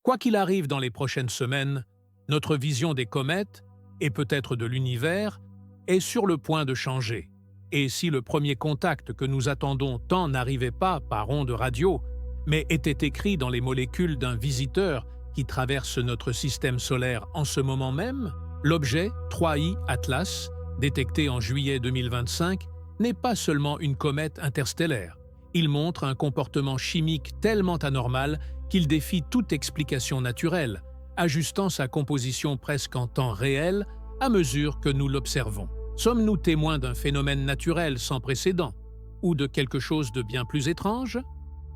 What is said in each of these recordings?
Quoi qu'il arrive dans les prochaines semaines, notre vision des comètes, et peut-être de l'univers, est sur le point de changer. Et si le premier contact que nous attendons tant n'arrivait pas par ondes radio, mais était écrit dans les molécules d'un visiteur qui traverse notre système solaire en ce moment même, l'objet 3I Atlas, détecté en juillet 2025, n'est pas seulement une comète interstellaire. Il montre un comportement chimique tellement anormal qu'il défie toute explication naturelle, ajustant sa composition presque en temps réel à mesure que nous l'observons. Sommes-nous témoins d'un phénomène naturel sans précédent ou de quelque chose de bien plus étrange?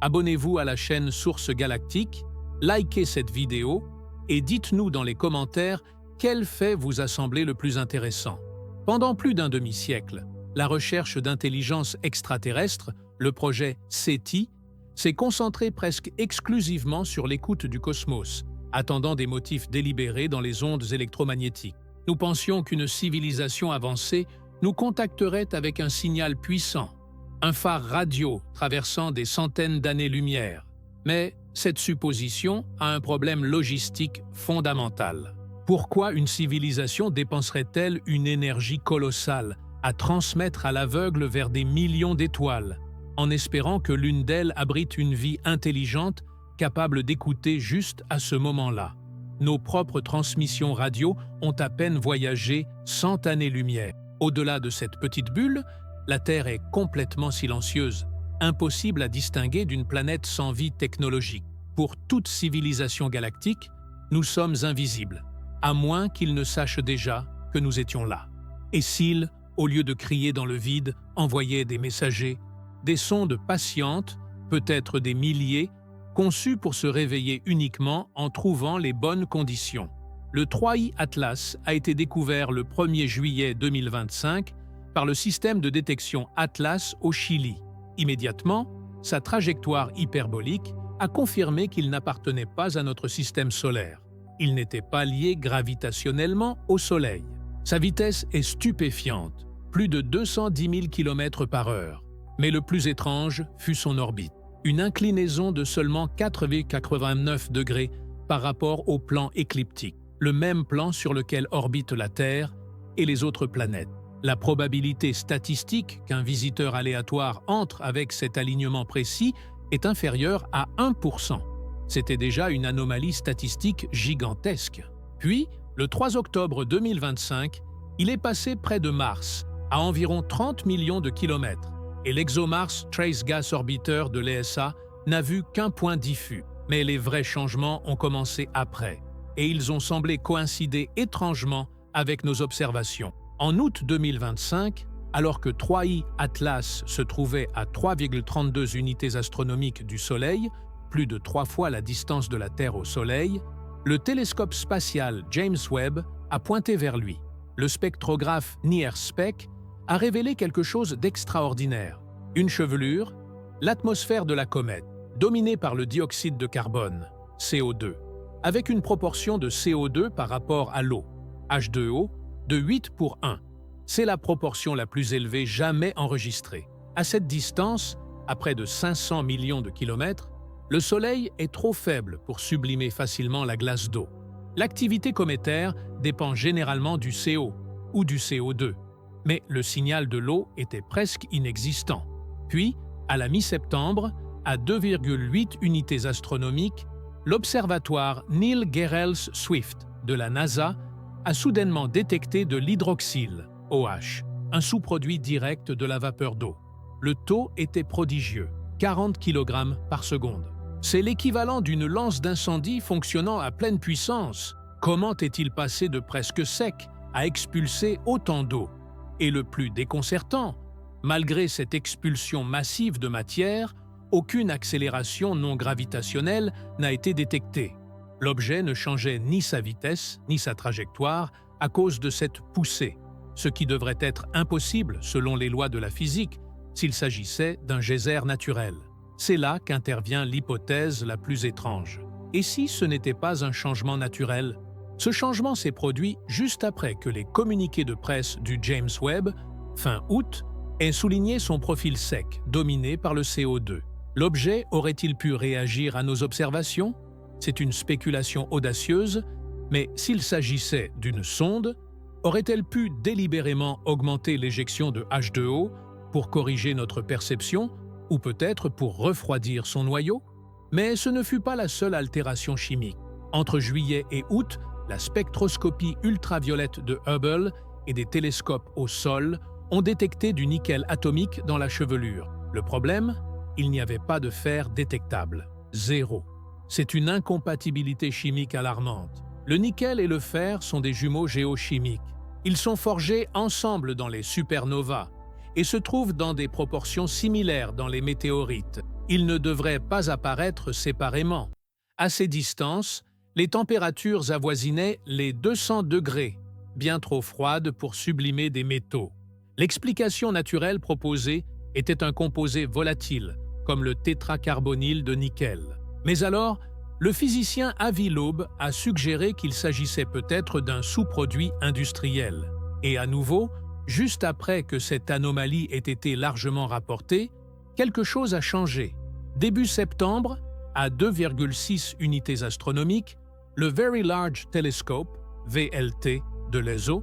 Abonnez-vous à la chaîne Source Galactique, likez cette vidéo et dites-nous dans les commentaires quel fait vous a semblé le plus intéressant. Pendant plus d'un demi-siècle, la recherche d'intelligence extraterrestre, le projet SETI, s'est concentrée presque exclusivement sur l'écoute du cosmos, attendant des motifs délibérés dans les ondes électromagnétiques. Nous pensions qu'une civilisation avancée nous contacterait avec un signal puissant, un phare radio traversant des centaines d'années-lumière. Mais cette supposition a un problème logistique fondamental. Pourquoi une civilisation dépenserait-elle une énergie colossale à transmettre à l'aveugle vers des millions d'étoiles, en espérant que l'une d'elles abrite une vie intelligente capable d'écouter juste à ce moment-là? Nos propres transmissions radio ont à peine voyagé 100 années-lumière. Au-delà de cette petite bulle, la Terre est complètement silencieuse, impossible à distinguer d'une planète sans vie technologique. Pour toute civilisation galactique, nous sommes invisibles, à moins qu'ils ne sachent déjà que nous étions là. Et s'ils, au lieu de crier dans le vide, envoyaient des messagers, des sondes patientes, peut-être des milliers, conçues pour se réveiller uniquement en trouvant les bonnes conditions. Le 3I Atlas a été découvert le 1er juillet 2025 par le système de détection Atlas au Chili. Immédiatement, sa trajectoire hyperbolique a confirmé qu'il n'appartenait pas à notre système solaire. Il n'était pas lié gravitationnellement au Soleil. Sa vitesse est stupéfiante, plus de 210 000 km/h. Mais le plus étrange fut son orbite. Une inclinaison de seulement 4,89 degrés par rapport au plan écliptique, le même plan sur lequel orbitent la Terre et les autres planètes. La probabilité statistique qu'un visiteur aléatoire entre avec cet alignement précis est inférieure à 1%. C'était déjà une anomalie statistique gigantesque. Puis, le 3 octobre 2025, il est passé près de Mars, à environ 30 millions de kilomètres. Et l'ExoMars Trace Gas Orbiter de l'ESA n'a vu qu'un point diffus. Mais les vrais changements ont commencé après, et ils ont semblé coïncider étrangement avec nos observations. En août 2025, alors que 3I Atlas se trouvait à 3,32 unités astronomiques du Soleil, plus de 3 fois la distance de la Terre au Soleil, le télescope spatial James Webb a pointé vers lui. Le spectrographe NIRSpec a révélé quelque chose d'extraordinaire. Une chevelure, l'atmosphère de la comète, dominée par le dioxyde de carbone, CO2, avec une proportion de CO2 par rapport à l'eau, H2O, de 8:1. C'est la proportion la plus élevée jamais enregistrée. À cette distance, à près de 500 millions de kilomètres, le Soleil est trop faible pour sublimer facilement la glace d'eau. L'activité cométaire dépend généralement du CO ou du CO2. Mais le signal de l'eau était presque inexistant. Puis, à la mi-septembre, à 2,8 unités astronomiques, l'observatoire Neil Gehrels Swift de la NASA a soudainement détecté de l'hydroxyle, OH, un sous-produit direct de la vapeur d'eau. Le taux était prodigieux, 40 kg par seconde. C'est l'équivalent d'une lance d'incendie fonctionnant à pleine puissance. Comment est-il passé de presque sec à expulser autant d'eau? Et le plus déconcertant, malgré cette expulsion massive de matière, aucune accélération non gravitationnelle n'a été détectée. L'objet ne changeait ni sa vitesse ni sa trajectoire à cause de cette poussée, ce qui devrait être impossible selon les lois de la physique s'il s'agissait d'un geyser naturel. C'est là qu'intervient l'hypothèse la plus étrange. Et si ce n'était pas un changement naturel? Ce changement s'est produit juste après que les communiqués de presse du James Webb, fin août, aient souligné son profil sec, dominé par le CO2. L'objet aurait-il pu réagir à nos observations? C'est une spéculation audacieuse, mais s'il s'agissait d'une sonde, aurait-elle pu délibérément augmenter l'éjection de H2O pour corriger notre perception ou peut-être pour refroidir son noyau? Mais ce ne fut pas la seule altération chimique. Entre juillet et août, la spectroscopie ultraviolette de Hubble et des télescopes au sol ont détecté du nickel atomique dans la chevelure. Le problème? Il n'y avait pas de fer détectable. Zéro. C'est une incompatibilité chimique alarmante. Le nickel et le fer sont des jumeaux géochimiques. Ils sont forgés ensemble dans les supernovas et se trouvent dans des proportions similaires dans les météorites. Ils ne devraient pas apparaître séparément. À ces distances, les températures avoisinaient les 200 degrés, bien trop froides pour sublimer des métaux. L'explication naturelle proposée était un composé volatile, comme le tétracarbonyle de nickel. Mais alors, le physicien Avi Loeb a suggéré qu'il s'agissait peut-être d'un sous-produit industriel. Et à nouveau, juste après que cette anomalie ait été largement rapportée, quelque chose a changé. Début septembre, à 2,6 unités astronomiques, le Very Large Telescope, VLT, de l'ESO,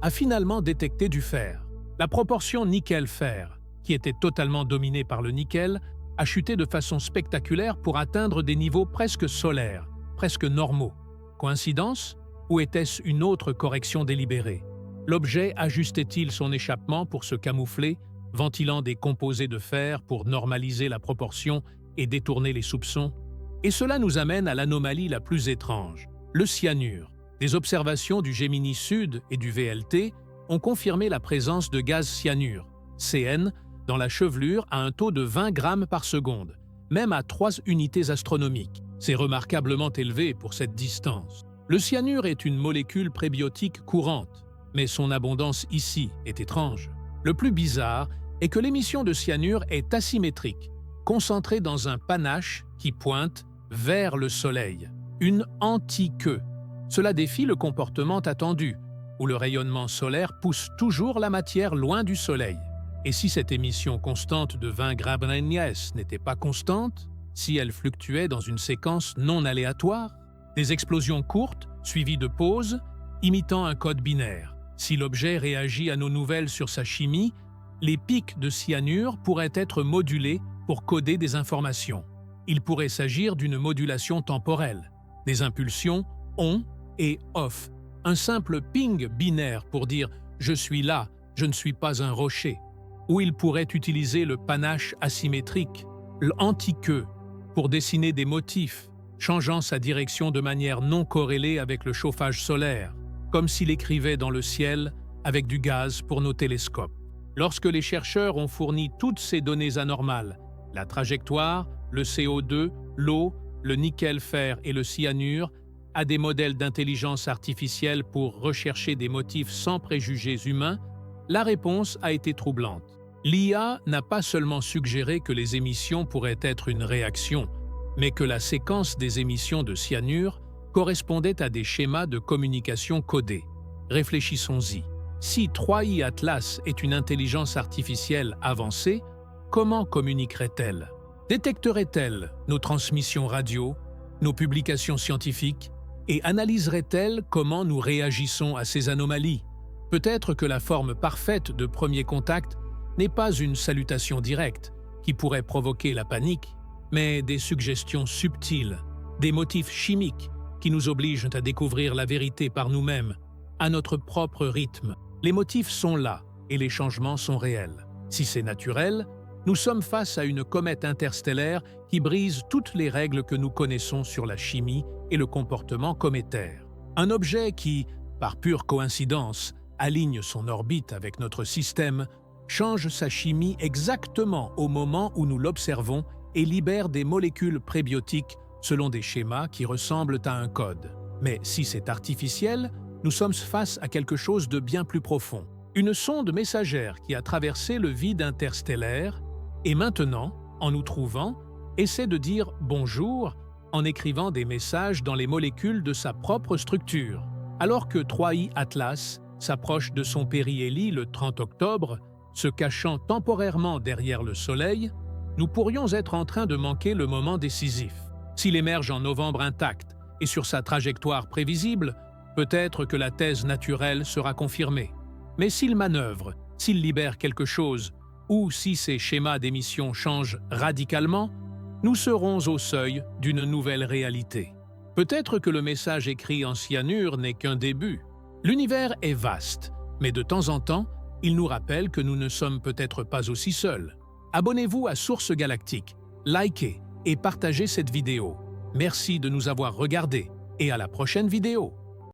a finalement détecté du fer. La proportion nickel-fer, qui était totalement dominée par le nickel, a chuté de façon spectaculaire pour atteindre des niveaux presque solaires, presque normaux. Coïncidence? Ou était-ce une autre correction délibérée? L'objet ajustait-il son échappement pour se camoufler, ventilant des composés de fer pour normaliser la proportion et détourner les soupçons? Et cela nous amène à l'anomalie la plus étrange, le cyanure. Des observations du Gemini Sud et du VLT ont confirmé la présence de gaz cyanure, CN, dans la chevelure à un taux de 20 grammes par seconde, même à 3 unités astronomiques. C'est remarquablement élevé pour cette distance. Le cyanure est une molécule prébiotique courante, mais son abondance ici est étrange. Le plus bizarre est que l'émission de cyanure est asymétrique, concentrée dans un panache qui pointe vers le Soleil, une anti-queue. Cela défie le comportement attendu, où le rayonnement solaire pousse toujours la matière loin du Soleil. Et si cette émission constante de 20 grammes n'était pas constante, si elle fluctuait dans une séquence non aléatoire, des explosions courtes, suivies de pauses, imitant un code binaire. Si l'objet réagit à nos nouvelles sur sa chimie, les pics de cyanure pourraient être modulés pour coder des informations. Il pourrait s'agir d'une modulation temporelle, des impulsions on et off, un simple ping binaire pour dire « je suis là, je ne suis pas un rocher ». Ou il pourrait utiliser le panache asymétrique, l'anti-queue, pour dessiner des motifs, changeant sa direction de manière non corrélée avec le chauffage solaire, comme s'il écrivait dans le ciel avec du gaz pour nos télescopes. Lorsque les chercheurs ont fourni toutes ces données anormales, la trajectoire, le CO2, l'eau, le nickel-fer et le cyanure, à des modèles d'intelligence artificielle pour rechercher des motifs sans préjugés humains, la réponse a été troublante. L'IA n'a pas seulement suggéré que les émissions pourraient être une réaction, mais que la séquence des émissions de cyanure correspondait à des schémas de communication codés. Réfléchissons-y. Si 3i Atlas est une intelligence artificielle avancée, comment communiquerait-elle? Détecterait-elle nos transmissions radio, nos publications scientifiques, et analyserait-elle comment nous réagissons à ces anomalies? Peut-être que la forme parfaite de premier contact n'est pas une salutation directe qui pourrait provoquer la panique, mais des suggestions subtiles, des motifs chimiques qui nous obligent à découvrir la vérité par nous-mêmes, à notre propre rythme. Les motifs sont là et les changements sont réels. Si c'est naturel, nous sommes face à une comète interstellaire qui brise toutes les règles que nous connaissons sur la chimie et le comportement cométaire. Un objet qui, par pure coïncidence, aligne son orbite avec notre système, change sa chimie exactement au moment où nous l'observons et libère des molécules prébiotiques selon des schémas qui ressemblent à un code. Mais si c'est artificiel, nous sommes face à quelque chose de bien plus profond. Une sonde messagère qui a traversé le vide interstellaire et maintenant, en nous trouvant, essaie de dire « bonjour » en écrivant des messages dans les molécules de sa propre structure. Alors que 3i Atlas s'approche de son périhélie le 30 octobre, se cachant temporairement derrière le Soleil, nous pourrions être en train de manquer le moment décisif. S'il émerge en novembre intact et sur sa trajectoire prévisible, peut-être que la thèse naturelle sera confirmée. Mais s'il manœuvre, s'il libère quelque chose, ou si ces schémas d'émission changent radicalement, nous serons au seuil d'une nouvelle réalité. Peut-être que le message écrit en cyanure n'est qu'un début. L'univers est vaste, mais de temps en temps, il nous rappelle que nous ne sommes peut-être pas aussi seuls. Abonnez-vous à Source Galactique, likez et partagez cette vidéo. Merci de nous avoir regardés et à la prochaine vidéo.